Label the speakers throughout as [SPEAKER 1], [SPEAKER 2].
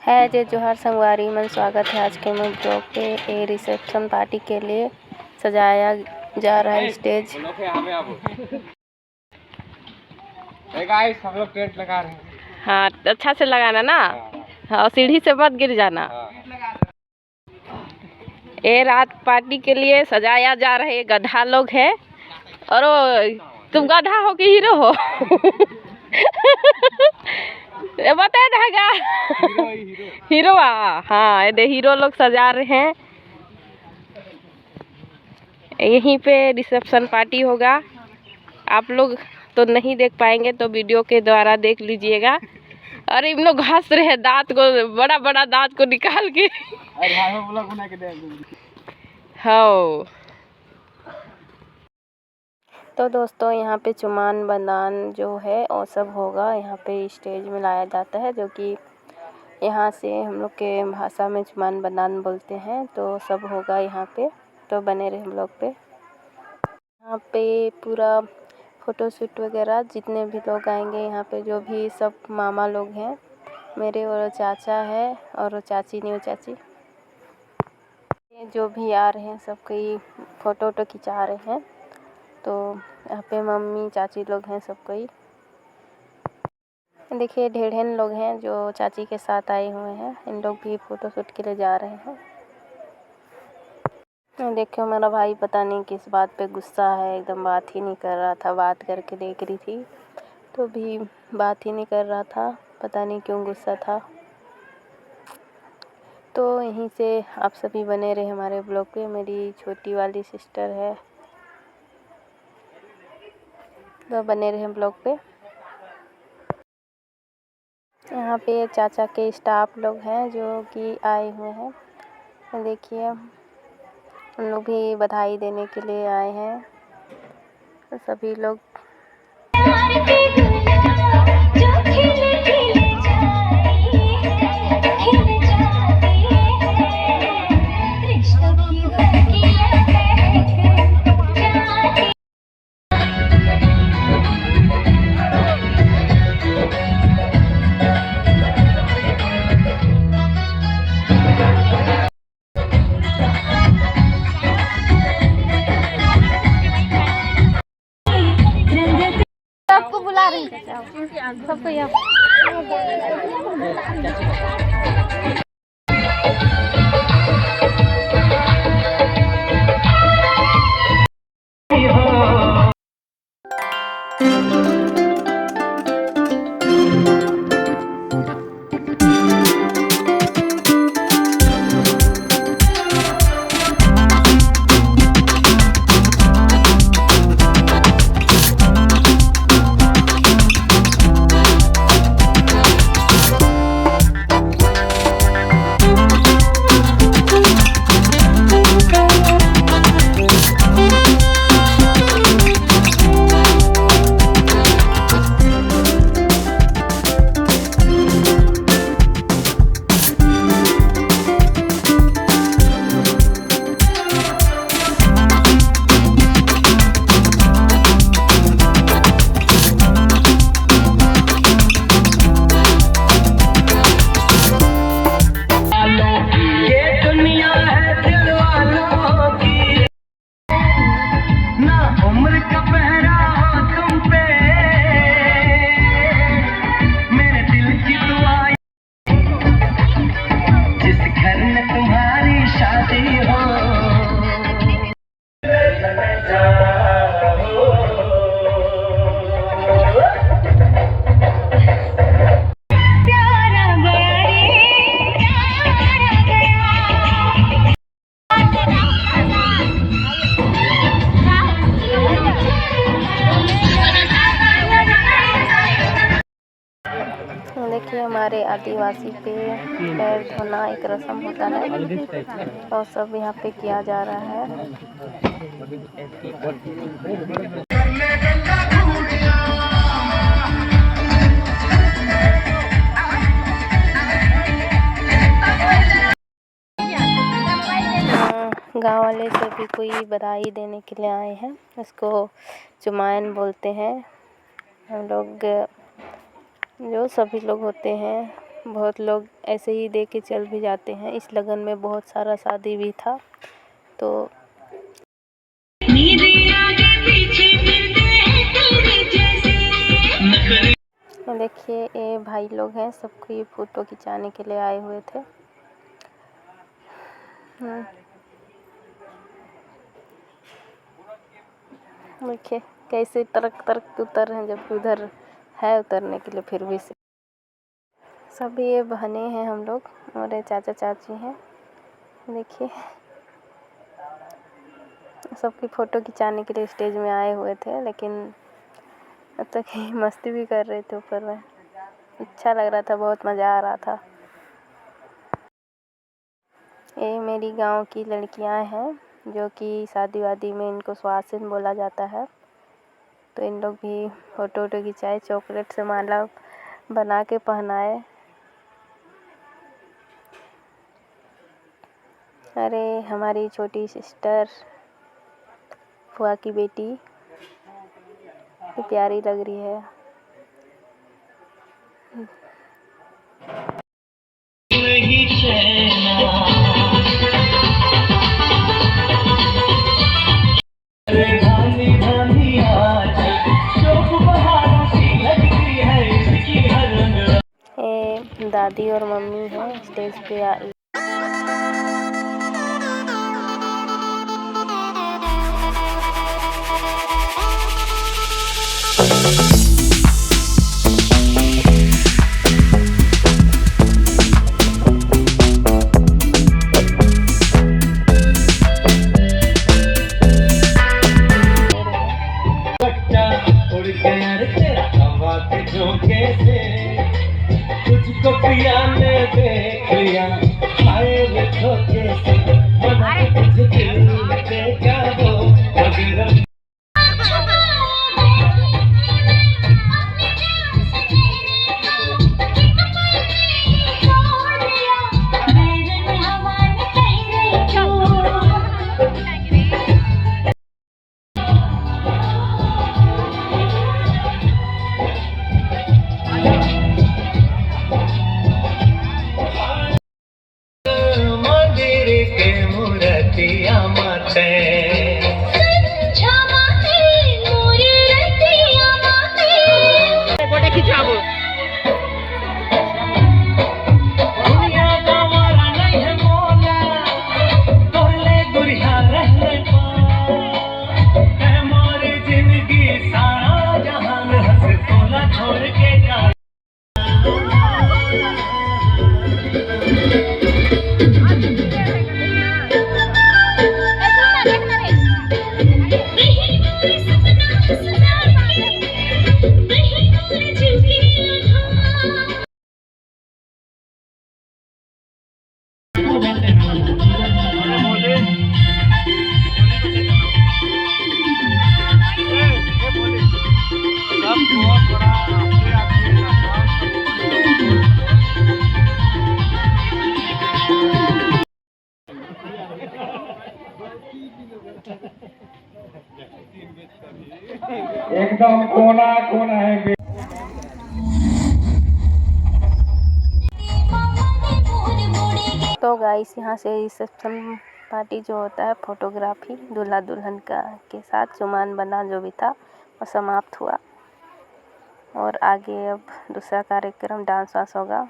[SPEAKER 1] है जय जोहार संगवारी मन, स्वागत है आज के ब्लॉग पे। ए रिसेप्शन पार्टी के लिए सजाया जा रहा है स्टेज।
[SPEAKER 2] गाइस हम लोग टेंट लगा रहे हैं।
[SPEAKER 1] हाँ, अच्छा से लगाना ना। हाँ, सीढ़ी से मत गिर जाना। ये रात पार्टी के लिए सजाया जा रहा है। गधा लोग है और तुम गधा हो कि हीरो हो? बता धागा हीरो। हाँ, ये हीरो लोग सजा रहे हैं। यहीं पे रिसेप्शन पार्टी होगा। आप लोग तो नहीं देख पाएंगे तो वीडियो के द्वारा देख लीजिएगा। अरे इन लोग हंस रहे हैं, दांत को बड़ा बड़ा दांत को निकाल के। हाँ, तो दोस्तों यहाँ पे चुमान बंदान जो है वो सब होगा। यहाँ पे स्टेज में लाया जाता है, जो कि यहाँ से हम लोग के भाषा में चुमान बंदान बोलते हैं। तो सब होगा यहाँ पे, तो बने रहे हम लोग पे। यहाँ पे पूरा फ़ोटोशूट वगैरह जितने भी लोग आएंगे यहाँ पे, जो भी सब मामा लोग हैं मेरे, और चाचा है और चाची न्यू चाची, जो भी आ रहे हैं सबकी फ़ोटो खिंचा रहे हैं। तो यहाँ पे मम्मी चाची लोग हैं सब कोई। देखिए ढेर लोग हैं जो चाची के साथ आए हुए हैं। इन लोग भी फ़ोटोशूट के लिए जा रहे हैं। देखिए मेरा भाई पता नहीं किस बात पे गुस्सा है, एकदम बात ही नहीं कर रहा था। बात करके देख रही थी तो भी बात ही नहीं कर रहा था, पता नहीं क्यों गुस्सा था। तो यहीं से आप सभी बने रहे हमारे ब्लॉग पे। मेरी छोटी वाली सिस्टर है, तो बने रहे ब्लॉग पे। यहाँ पे चाचा के स्टाफ लोग हैं जो कि आए हुए हैं। देखिए उन लोग भी बधाई देने के लिए आए हैं। तो सभी लोग सबको बुला रही हैं, सबको यहाँ देखिए हमारे आदिवासी पे पैर धोना एक रस्म होता है और सब यहाँ पे किया जा रहा है। गांव वाले से भी कोई बधाई देने के लिए आए हैं। इसको चुमायन बोलते हैं। हम लोग जो सभी लोग होते हैं बहुत लोग ऐसे ही देख के चल भी जाते हैं। इस लगन में बहुत सारा शादी भी था। तो देखिए ये भाई लोग हैं, सबको ये फ़ोटो खिंचाने के लिए आए हुए थे। देखिए कैसे तरक तरक उतर रहे हैं, जबकि उधर है उतरने के लिए फिर भी से। सभी ये बहनें हैं हम लोग, और ये चाचा चाची हैं। देखिए सबकी फ़ोटो खिंचाने के लिए स्टेज में आए हुए थे, लेकिन अब तक ही मस्ती भी कर रहे थे ऊपर में। अच्छा लग रहा था, बहुत मज़ा आ रहा था। ये मेरी गांव की लड़कियां हैं, जो कि शादी वादी में इनको सुहासिन बोला जाता है। तो इन लोग भी फ़ोटो वोटो खिंचाए, चॉकलेट से माला बना के पहनाए। अरे हमारी छोटी सिस्टर, फुआ की बेटी, प्यारी लग रही है। दादी और मम्मी है स्टेज पे
[SPEAKER 3] तुझको पिया ने देख लिया, आए वे धोखे से, मना तुझे दिल दे क्या वो मगर
[SPEAKER 2] एकदम कोना कोना है।
[SPEAKER 1] तो गाइस यहाँ से रिसेप्शन पार्टी जो होता है, फोटोग्राफी दूल्हा दुल्हन का के साथ चुमान बना जो भी था वो समाप्त हुआ। और आगे अब दूसरा कार्यक्रम डांस वांस होगा।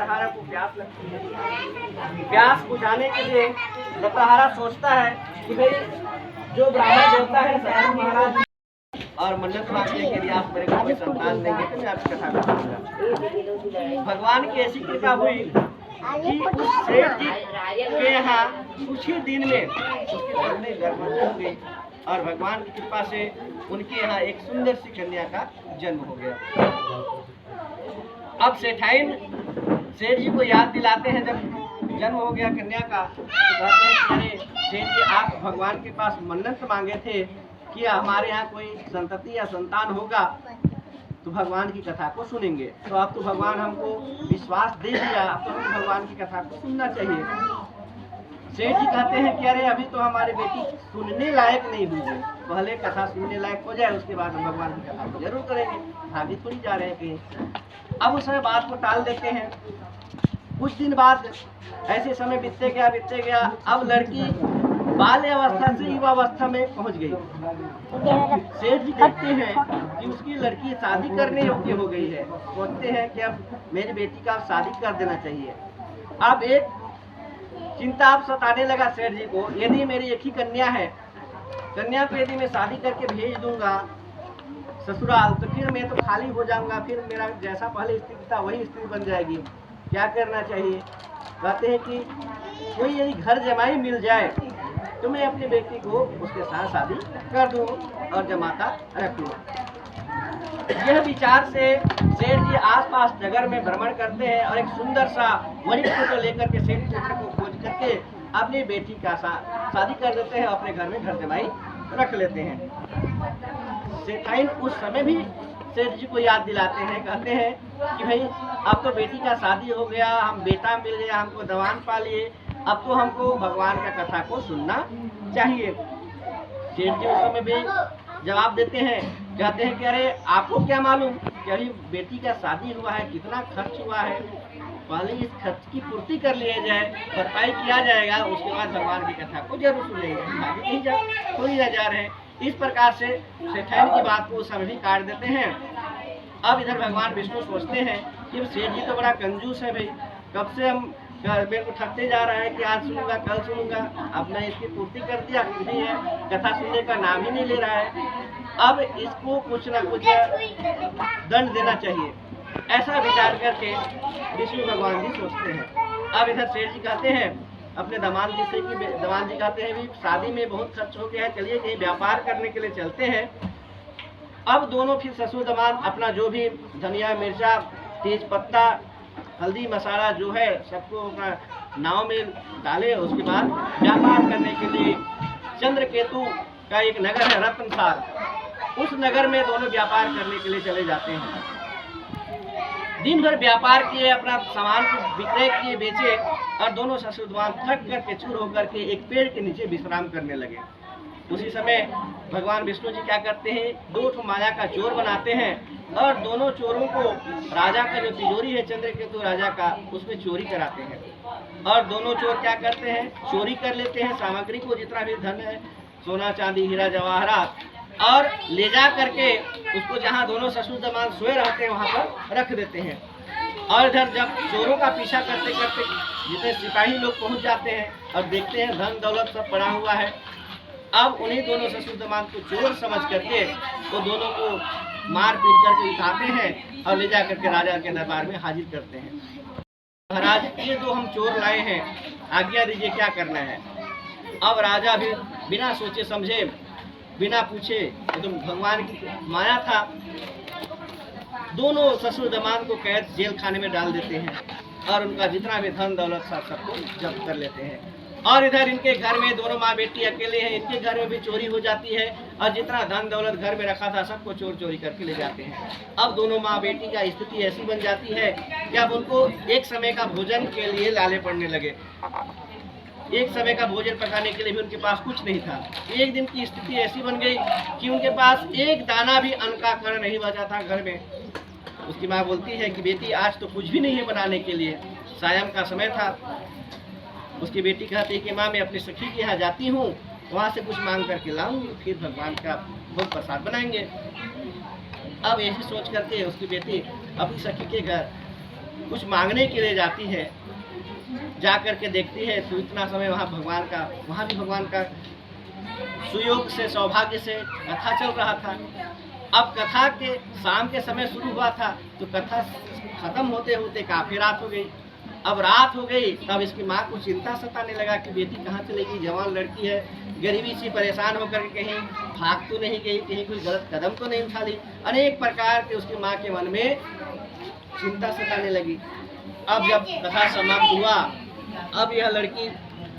[SPEAKER 4] लकड़हारा को प्यास लगती है। प्यास बुझाने के लिए लकड़हारा सोचता है कि भाई जो ब्राह्मण देवता है सतर्क महाराज और मन्नत मांगने के लिए आप मेरे को कोई संतान देंगे तो मैं आपकी कथा करूंगा। भगवान की ऐसी कृपा हुई कि उस सेठ जी के यहाँ कुछ ही दिन में उसकी पत्नी गर्भवती हो गई और भगवान की कृपा से उनके यहाँ एक सुंदर सी कन्या का जन्म हो गया। अब सेठाइन सेठ जी को याद दिलाते हैं, जब जन्म हो गया कन्या का तो कहते हैं कि अरे सेठ जी आप भगवान के पास मन्नत मांगे थे कि हमारे यहाँ कोई संतति या संतान होगा तो भगवान की कथा को सुनेंगे। तो अब तो भगवान हमको विश्वास दे दिया, अब तो हमको भगवान की कथा को सुनना चाहिए। सेठ जी कहते हैं कि अरे अभी तो हमारी बेटी सुनने लायक नहीं हुई है, पहले कथा सुनने लायक हो जाए उसके बाद हम भगवान की कथा को जरूर करेंगे, आगे थोड़ी जा रहे हैं कहीं। अब उस समय बात को टाल देते हैं। कुछ दिन बाद ऐसे समय बीतते गया। अब लड़की बाल्य अवस्था से युवा अवस्था में पहुंच गई। सेठ जी देखते हैं कि उसकी लड़की शादी करने योग्य हो गई है। सोचते हैं कि अब मेरी बेटी का शादी कर देना चाहिए। अब एक चिंता आप सताने लगा सेठ जी को, यदि मेरी एक ही कन्या है, कन्या को यदि मैं शादी करके भेज दूंगा ससुराल तो फिर मैं तो खाली हो जाऊंगा, फिर मेरा जैसा पहले स्थिति था वही स्थिति बन जाएगी। क्या करना चाहिए? कहते हैं कि कोई यदि घर जमाई मिल जाए तो मैं अपनी बेटी को उसके साथ शादी कर दूं और जमाता रख लूं। यह विचार से सेठ जी आसपास नगर में भ्रमण करते हैं और एक सुंदर सा वरिष्ठ पुत्र लेकर के सेठ पुत्र को खोज करके अपनी बेटी का शादी कर देते हैं, अपने घर में घर जमाई रख लेते हैं। सेठाइन उस समय भी सेठ जी को याद दिलाते हैं, कहते हैं कि भाई अब तो बेटी का शादी हो गया, हम बेटा मिल गया, हमको दवान पा लिए, अब तो हमको भगवान का कथा को सुनना चाहिए। सेठ जी उस समय भी जवाब देते हैं, कहते हैं कि अरे आपको क्या मालूम कि अरे बेटी का शादी हुआ है, कितना खर्च हुआ है, पहले इस खर्च की पूर्ति कर लिया जाए, भरपाई किया जाएगा, उसके बाद भगवान की कथा को जरूर सुनेंगे, आगे नहीं जा रहे हैं। इस प्रकार से सेठाइन की बात को उस समय भी काट देते हैं। अब इधर भगवान विष्णु सोचते हैं कि सेठ जी तो बड़ा कंजूस है भाई, कब से हम मेरे को ठगते जा रहा है कि आज सुनूंगा कल सुनूंगा, अब मैं इसकी पूर्ति कर दिया, नहीं है कथा सुनने का नाम ही नहीं ले रहा है, अब इसको कुछ ना कुछ दंड देना चाहिए। ऐसा विचार करके विष्णु भगवान जी सोचते हैं। अब इधर सेठ जी कहते हैं अपने दामाद जी से कि दामाद जी कहते हैं भी शादी में बहुत खर्च हो गया है, चलिए कहीं व्यापार करने के लिए चलते हैं। अब दोनों फिर ससुर दामाद अपना जो भी धनिया मिर्चा तेज पत्ता हल्दी मसाला जो है सबको अपना नाव में डाले, उसके बाद व्यापार करने के लिए चंद्रकेतु का एक नगर है रत्नसार, उस नगर में दोनों व्यापार करने के लिए चले जाते हैं। दिन भर व्यापार किए, अपना सामान को विक्रय किए, बेचे और दोनों ससुर थक करके चूर होकर के एक पेड़ के नीचे विश्राम करने लगे। उसी समय भगवान विष्णु जी क्या करते हैं, दो ठो माया का चोर बनाते हैं और दोनों चोरों को राजा का जो तिजोरी है चंद्रकेतु राजा का, उसमें चोरी कराते हैं। और दोनों चोर क्या करते हैं, चोरी कर लेते हैं सामग्री को, जितना भी धन है, सोना चांदी हीरा जवाहरात, और ले जा करके उसको जहाँ दोनों ससुर दामाद सोए रहते हैं वहाँ पर रख देते हैं। और इधर जब चोरों का पीछा करते करते जितने सिपाही लोग पहुँच जाते हैं और देखते हैं धन दौलत सब पड़ा हुआ है, अब उन्हीं दोनों ससुर दामाद को चोर समझ करके वो दोनों को मार पीट करके उठाते हैं और ले जा करके राजा के दरबार में हाजिर करते हैं। महाराज ये जो हम चोर लाए हैं, आज्ञा दीजिए क्या करना है। अब राजा भी बिना सोचे समझे बिना पूछे, तो भगवान की माया था, दोनों ससुर दामाद को कैद जेल खाने में डाल देते हैं और उनका जितना भी धन दौलत सबको जब्त कर लेते हैं। और इधर इनके घर में दोनों माँ बेटी अकेले हैं, इनके घर में भी चोरी हो जाती है और जितना धन दौलत घर में रखा था सबको चोर चोरी करके ले जाते हैं। अब दोनों माँ बेटी का स्थिति ऐसी बन जाती है कि अब उनको एक समय का भोजन के लिए लाले पड़ने लगे। एक समय का भोजन पकाने के लिए भी उनके पास कुछ नहीं था। एक दिन की स्थिति ऐसी बन गई कि उनके पास एक दाना भी अन्न का कण नहीं बचा था घर में। उसकी माँ बोलती है कि बेटी आज तो कुछ भी नहीं है बनाने के लिए, सायं का समय था। उसकी बेटी कहती है कि माँ मैं अपनी सखी के यहाँ जाती हूँ, वहाँ से कुछ मांग करके लाऊंगी, फिर भगवान का भोग प्रसाद बनाएंगे। अब ऐसी सोच करके उसकी बेटी अपनी सखी के घर कुछ मांगने के लिए जाती है, जा कर के देखती है तो इतना समय वहाँ भी भगवान का सुयोग से, सौभाग्य से कथा चल रहा था। अब कथा के शाम के समय शुरू हुआ था तो कथा खत्म होते होते काफी रात हो गई। अब रात हो गई तब इसकी माँ को चिंता सताने लगा कि बेटी कहाँ चलेगी, जवान लड़की है, गरीबी से परेशान होकर के कहीं भाग तो नहीं गई, कहीं कोई गलत कदम तो नहीं उठा ली। अनेक प्रकार के उसकी माँ के मन में चिंता सताने लगी। अब जब कथा समाप्त हुआ, अब यह लड़की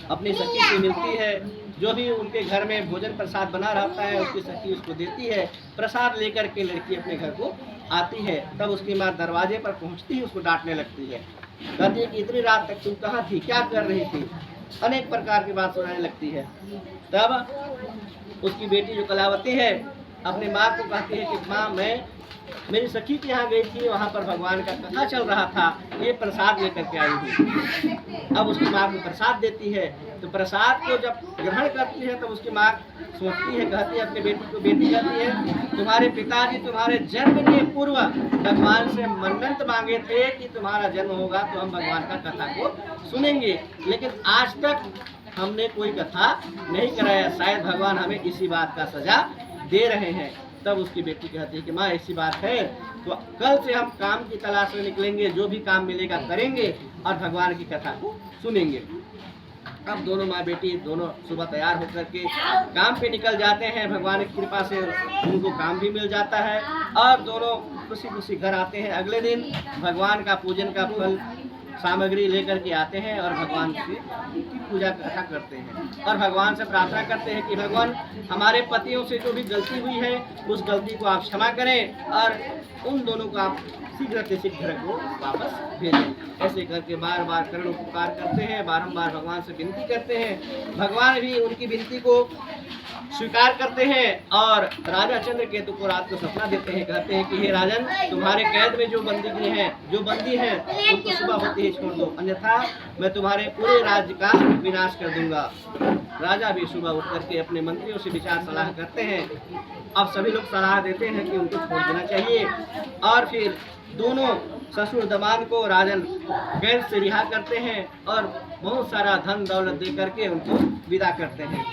[SPEAKER 4] अपनी सखी से मिलती है, जो भी उनके घर में भोजन प्रसाद बना रहता है उसकी सखी उसको देती है। प्रसाद लेकर के लड़की अपने घर को आती है। तब उसकी माँ दरवाजे पर पहुंचती ही उसको डांटने लगती है, कहती है कि इतनी रात तक तुम कहाँ थी, क्या कर रही थी, अनेक प्रकार की बात सुनाने लगती है। तब उसकी बेटी जो कलावती है अपनी माँ को कहती है कि माँ मैं मेरी सखी के यहाँ गई थी, वहाँ पर भगवान का कथा चल रहा था, ये प्रसाद लेकर के आई हूँ। अब उसकी माँ को प्रसाद देती है तो प्रसाद को जब ग्रहण करती है तो उसकी माँ सोचती है, कहती है अपनी बेटी को, बेटी कहती है तुम्हारे पिताजी तुम्हारे जन्म के पूर्व भगवान से मन्नत मांगे थे कि तुम्हारा जन्म होगा तो हम भगवान का कथा को सुनेंगे, लेकिन आज तक हमने कोई कथा नहीं कराया, शायद भगवान हमें इसी बात का सजा दे रहे हैं। तब उसकी बेटी कहती है कि माँ ऐसी बात है तो कल से हम काम की तलाश में निकलेंगे, जो भी काम मिलेगा करेंगे और भगवान की कथा को सुनेंगे। अब दोनों माँ बेटी दोनों सुबह तैयार होकर के काम पे निकल जाते हैं। भगवान की कृपा से उनको काम भी मिल जाता है और दोनों खुशी खुशी घर आते हैं। अगले दिन भगवान का पूजन का फल सामग्री लेकर के आते हैं और भगवान की पूजा कथा करते हैं और भगवान से प्रार्थना करते हैं कि भगवान हमारे पतियों से जो भी गलती हुई है उस गलती को आप क्षमा करें और उन दोनों को आप शीघ्र से शीघ्र को वापस भेजें। ऐसे करके बार बार करुण उपकार करते हैं, बारंबार भगवान से विनती करते हैं। भगवान भी उनकी विनती को स्वीकार करते हैं और राजा चंद्रकेतु को रात को सपना देते हैं, कहते हैं कि हे राजन तुम्हारे कैद में जो बंदी हैं उनको सुबह होते ही छोड़ दो, अन्यथा मैं तुम्हारे पूरे राज्य का विनाश कर दूंगा। राजा भी सुबह उठ करके अपने मंत्रियों से विचार सलाह करते हैं। अब सभी लोग सलाह देते हैं कि उनको छोड़ देना चाहिए और फिर दोनों ससुर दमाद को राजन कैद से रिहा करते हैं और बहुत सारा धन दौलत दे करके उनको विदा करते हैं।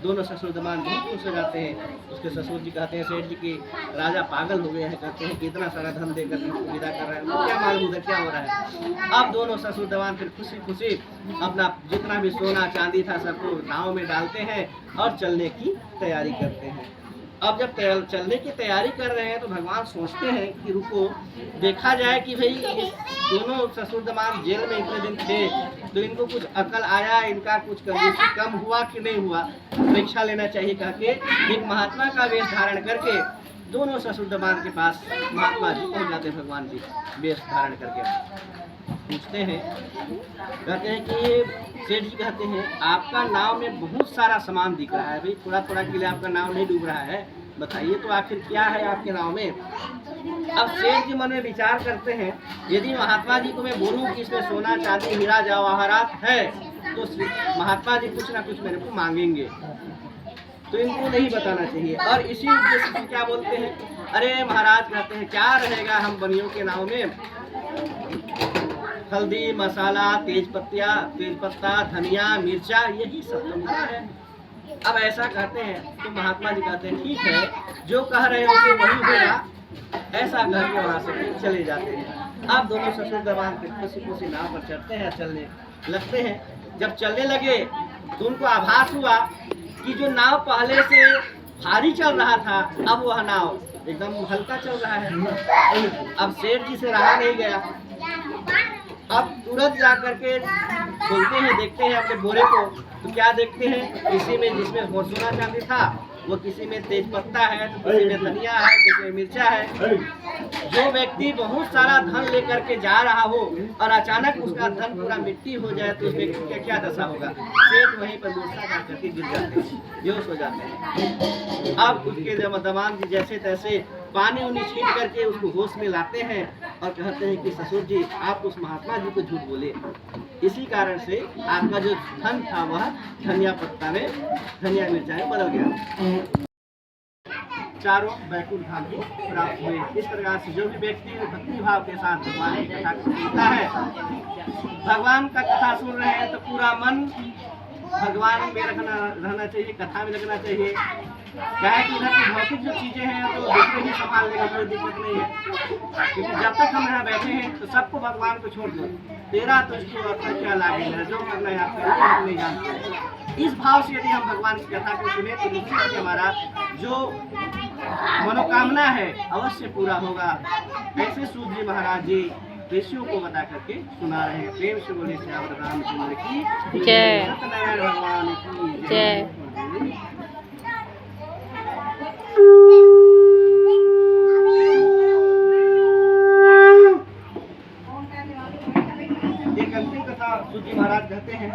[SPEAKER 4] दोनों ससुर दमाद बहुत खुश हो जाते हैं। उसके ससुर जी कहते हैं सेठ जी की राजा पागल हो गए हैं, कहते हैं कि इतना सारा धन देकर उनको विदा कर रहे हैं, उनको क्या मालूम उधर क्या हो रहा है। अब दोनों ससुर दमाद फिर खुशी खुशी अपना जितना भी सोना चांदी था सबको नाव में डालते हैं और चलने की तैयारी करते हैं। अब जब चलने की तैयारी कर रहे हैं तो भगवान सोचते हैं कि रुको देखा जाए कि भाई दोनों ससुर दमाद जेल में इतने दिन थे तो इनको कुछ अकल आया, इनका कुछ कम हुआ कि नहीं हुआ, परीक्षा लेना चाहिए। कह के एक महात्मा का वेश धारण करके दोनों ससुर दमाद के पास महात्मा जी पहुँच जाते हैं। भगवान जी वेश धारण करके पूछते हैं, कहते हैं कि सेठ जी कहते हैं आपका नाव में बहुत सारा सामान दिख रहा है, भाई थोड़ा थोड़ा के लिए आपका नाव नहीं डूब रहा है, बताइए तो आखिर क्या है आपके नाव में। अब सेठ जी मन में विचार करते हैं यदि महात्मा जी को मैं बोलूं कि इसमें सोना चांदी हीरा जवाहरात है तो महात्मा जी कुछ ना कुछ मेरे को मांगेंगे, तो इनको नहीं बताना चाहिए। और इसी उद्देश्य से क्या बोलते हैं, अरे महाराज कहते हैं क्या रहेगा हम बनियों के नाव में, हल्दी मसाला तेज पत्ता धनिया मिर्चा यही सब तो मिला है। अब ऐसा कहते हैं तो महात्मा जी कहते हैं ठीक है जो कह रहे हो कि वही होगा, ऐसा कह के वहाँ से चले जाते हैं। अब दोनों ससुर दमाद खुशी खुशी नाव पर चढ़ते हैं, चलने लगते हैं। जब चलने लगे तो उनको आभास हुआ कि जो नाव पहले से भारी चल रहा था अब वह नाव एकदम हल्का चल रहा है। अब सेठ जी से रहा नहीं गया, अब तुरंत जा करके खोलते हैं, देखते हैं अपने बोरे को तो क्या देखते हैं किसी में जिसमें सोना चांदी था वो किसी में तेज पत्ता है तो किसी में धनिया है किसी में मिर्चा है। जो व्यक्ति बहुत सारा धन लेकर के जा रहा हो और अचानक उसका धन पूरा मिट्टी हो जाए तो उस व्यक्ति का क्या दशा होगा, सेठ वहीं पर मूर्छा जा करके गिर जाते हैं, बेहोश हो जाते हैं। अब उसके दमाद जी जैसे तैसे पानी उनी छीट करके उसको होश में लाते हैं और कहते हैं कि ससुर जी आप उस महात्मा जी को झूठ बोले, इसी कारण से आपका जो धन था वह धनिया पत्ता में धनिया मिर्चा में बदल गया। चारों बैकुंठ धाम को प्राप्त हुए। इस प्रकार से जो भी व्यक्ति भक्ति भाव के साथ भगवान की कथा को सुनता है, भगवान का कथा सुन रहे हैं तो पूरा मन भगवान में रहना चाहिए, कथा में लगना चाहिए। क्या है कि उधर की भौतिक जो चीजें हैं तो दूसरे ही संभाल लेगा, कोई दिक्कत नहीं है। क्योंकि जब तक हम यहाँ बैठे हैं तो सबको भगवान को छोड़ दो, तेरा तुझको अपना क्या लागेगा, जो करना है आपके लिए हम नहीं जानते। इस भाव से यदि हम भगवान की कथा को सुने तो निश्चित ही हमारा जो मनोकामना है अवश्य पूरा होगा। ऐसे सूत जी महाराज जी ऋषियों को बता करके सुना रहे हैं। प्रेम से बोले श्याम रामचंद्र की
[SPEAKER 1] जय।
[SPEAKER 4] सत्यनारायण भगवान की
[SPEAKER 1] जय।
[SPEAKER 4] एक अंतिम कथा सूत जी महाराज कहते हैं,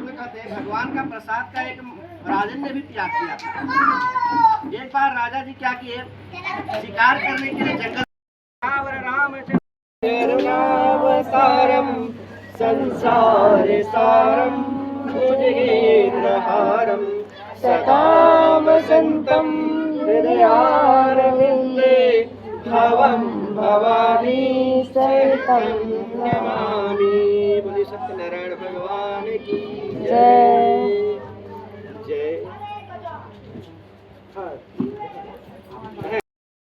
[SPEAKER 4] कहते हैं भगवान का प्रसाद का एक राजन ने भी त्याग किया था। एक बार राजा जी क्या किए, शिकार करने के लिए जंगल राम संसार सारम भुजगेन्द्रहारम सताम संतम हृदयारविंदे भवम भवानी सहितं नमामि। बोले सत्यनारायण भगवान की
[SPEAKER 1] जय।
[SPEAKER 4] जय।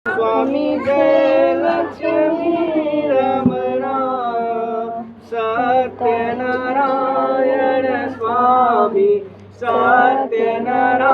[SPEAKER 4] स्वामी जय लक्ष्मी रमणा सत्यनारायण स्वामी सत्यनारायण